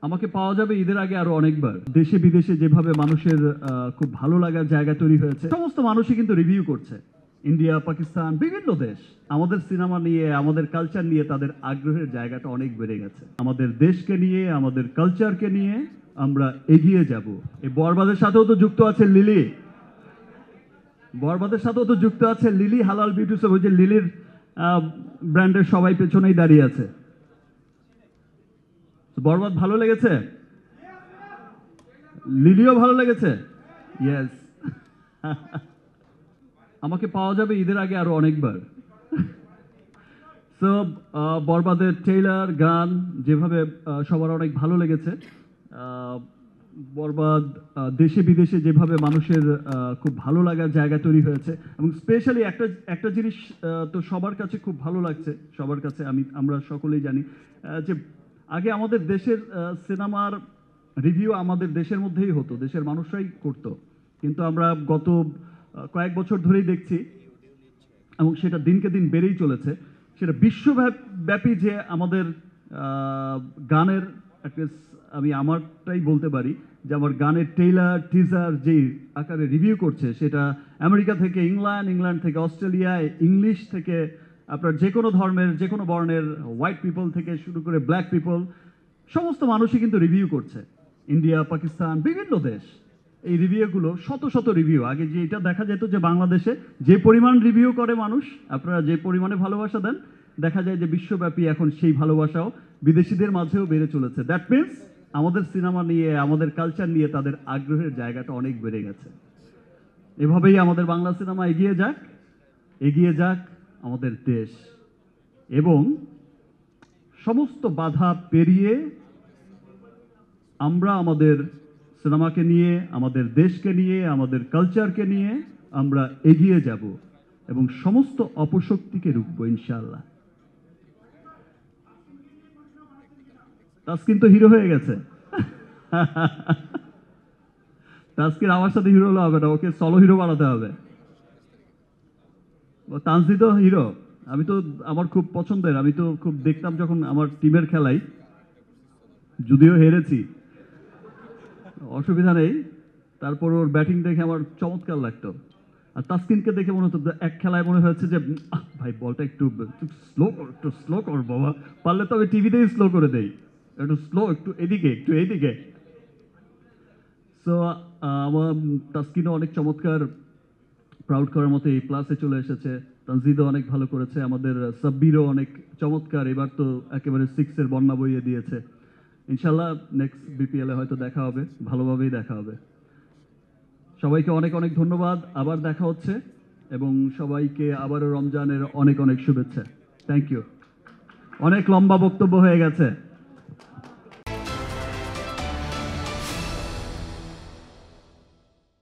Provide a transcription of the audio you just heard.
আমাকে পাওয়া যাবে ঈদের আগে আরো অনেকবার। দেশে বিদেশে যেভাবে মানুষের খুব ভালো লাগার জায়গা তৈরি হয়েছে, সমস্ত মানুষই কিন্তু রিভিউ করছে। ইন্ডিয়া, পাকিস্তান, বিভিন্ন দেশ আমাদের সিনেমা নিয়ে, আমাদের কালচার নিয়ে তাদের আগ্রহের জায়গাটা অনেক বেড়ে গেছে। আমাদের দেশকে নিয়ে, আমাদের কালচারকে নিয়ে আমরা এগিয়ে যাব। এই বরবাদের সাথেও তো যুক্ত আছে লিলি, বরবাদের সাথেও তো যুক্ত আছে লিলি হালাল বিউটি শপ। ওই যে লিলির ব্র্যান্ডের সবাই পেছনেই দাঁড়িয়ে আছে। বরবাদ ভালো লেগেছে, লিলিও ভালো লেগেছে। ইয়েস, আমাকে পাওয়া যাবে ঈদের আগে আরো অনেকবার। সো বরবাদের ট্রেইলার, গান যেভাবে সবার অনেক ভালো লেগেছে। আহ, বরবাদ দেশে বিদেশে যেভাবে মানুষের খুব ভালো লাগার জায়গা তৈরি হয়েছে, এবং স্পেশালি একটা একটা জিনিস তো সবার কাছে খুব ভালো লাগছে, সবার কাছে আমরা সকলেই জানি যে আগে আমাদের দেশের সিনেমার রিভিউ আমাদের দেশের মধ্যেই হতো, দেশের মানুষরাই করতো। কিন্তু আমরা গত কয়েক বছর ধরেই দেখছি, এবং সেটা দিনকে দিন বেড়েই চলেছে, সেটা বিশ্বব্যাপী যে আমাদের গানের একটা, আমি আমারটাই বলতে পারি যে আমার গানের ট্রেইলার, টিজার যেই আকারে রিভিউ করছে, সেটা আমেরিকা থেকে ইংল্যান্ড থেকে অস্ট্রেলিয়া, ইংলিশ থেকে আপনার যে কোনো ধর্মের, যে কোনো বর্ণের, হোয়াইট পিপল থেকে শুরু করে ব্ল্যাক পিপল, সমস্ত মানুষই কিন্তু রিভিউ করছে। ইন্ডিয়া, পাকিস্তান, বিভিন্ন দেশ এই রিভিউগুলো, শত শত রিভিউ। আগে যে এটা দেখা যেত যে বাংলাদেশে যে পরিমাণ রিভিউ করে মানুষ, আপনারা যে পরিমাণে ভালোবাসা দেন, দেখা যায় যে বিশ্বব্যাপী এখন সেই ভালোবাসাও বিদেশিদের মাঝেও বেড়ে চলেছে। দ্যাট মিনস আমাদের সিনেমা নিয়ে, আমাদের কালচার নিয়ে তাদের আগ্রহের জায়গাটা অনেক বেড়ে গেছে। এভাবেই আমাদের বাংলা সিনেমা এগিয়ে যাক আমাদের দেশ, এবং সমস্ত বাধা পেরিয়ে আমরা আমাদের সিনেমাকে নিয়ে, আমাদের দেশকে নিয়ে, আমাদের কালচারকে নিয়ে আমরা এগিয়ে যাব, এবং সমস্ত অপশক্তিকে রুখবো ইনশাআল্লাহ। তাসকিন তো হিরো হয়ে গেছে। তাসকিন আমার সাথে হিরো হলে হবে না, ওকে সলো হিরো বানাতে হবে। তানজি তো হিরো, আমি তো, আমার খুব পছন্দের, আমি তো খুব দেখতাম যখন আমার টিমের খেলাই, যদিও হেরেছি, অসুবিধা নেই। তারপর ওর ব্যাটিং দেখে আমার চমৎকার লাগতো। আর তাসকিনকে দেখে মনে হতো, এক খেলায় মনে হয়েছে যে ভাই বলটা একটু স্লো কর বাবা, পারলে তো আমি টিভিতেই স্লো করে দেই, একটু স্লো, একটু এদিকে। সো আমার তাসকিনও অনেক চমৎকার, প্রাউড করার মতো এই প্লাসে চলে এসেছে। তানজিদও অনেক ভালো করেছে, আমাদের সাব্বিরও অনেক চমৎকার, এবার তো একেবারে সিক্সের বন্যা বইয়ে দিয়েছে। ইনশাল্লাহ নেক্সট বিপিএলে হয়তো দেখা হবে, ভালোভাবেই দেখা হবে। সবাইকে অনেক অনেক ধন্যবাদ, আবার দেখা হচ্ছে, এবং সবাইকে আবারও রমজানের অনেক অনেক শুভেচ্ছা। Thank you. অনেক লম্বা বক্তব্য হয়ে গেছে।